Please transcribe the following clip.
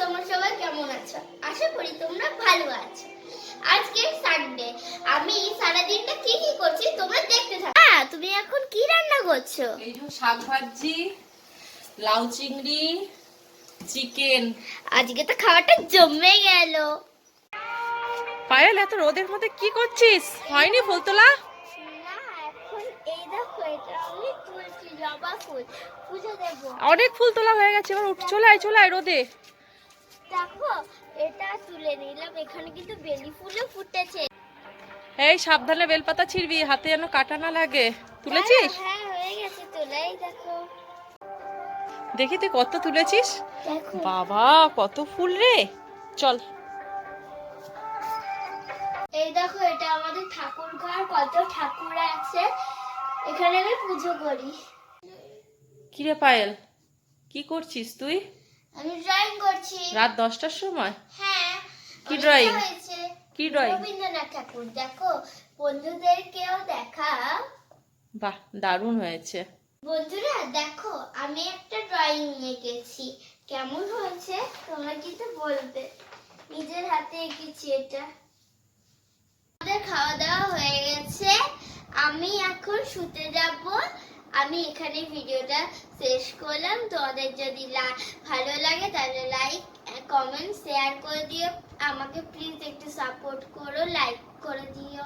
তোমরা সবাই কেমন আছো? আশা করি তোমরা ভালো আছো। আজকে সানডে, আমি সারা দিনটা কি কি করছি তোমরা দেখতে থাকো। তুমি এখন কি রান্না করছো? এই যে শাক ভাজি, লাউ চিংড়ি, চিকেন। আজকে তো খাবারটা জমে গেল। পায়েল, এত রোদের মধ্যে কি করছিস? হয়নি ফুল তোলা? না, এখন এই দেখো এটা আমি তুলছি জবা ফুল, পুজো দেব। অনেক ফুল তোলা হয়ে গেছে, এবার চলে আয় রোদে। দেখো এটা তুলে নিলাম, এখানে কিন্তু বেলি ফুলও ফুটেছে। এই সাবধানে বেলপাতা ছিড়বি, হাতে যেন কাটা না লাগে। তুলেছিস? হ্যাঁ হয়ে গেছে তোলাই, দেখো দেখি তুই কত তুলেছিস। দেখো বাবা, কত ফুল রে। চল। এই দেখো এটা আমাদের ঠাকুর ঘর, কত ঠাকুর আছে এখানে, আমি পুজো করি। কিরে পায়েল, কি করছিস তুই? আমি ড্রয়িং করছি। রাত 10টার সময়? হ্যাঁ। কি ড্রয়িং? হয়েছে কি ড্রয়িং? রবীন্দ্রনাথ ঠাকুর। দেখো বন্ধুদেরকেও দেখা। বাহ, দারুণ হয়েছে। বন্ধুরা দেখো আমি একটা ড্রয়িং এঁকেছি, কেমন হয়েছে তোমরা কিন্তু বলবে। নিজের হাতে এঁকেছি এটা। আমাদের খাওয়া দাওয়া হয়ে গেছে, আমি এখন শুতে যাব। আমি এখানে ভিডিওটা শেষ করলাম। তোমাদের যদি ভালো লাগে তাহলে লাইক, কমেন্ট, শেয়ার করে দিও। আমাকে প্লিজ একটু সাপোর্ট করো, লাইক করে দিও।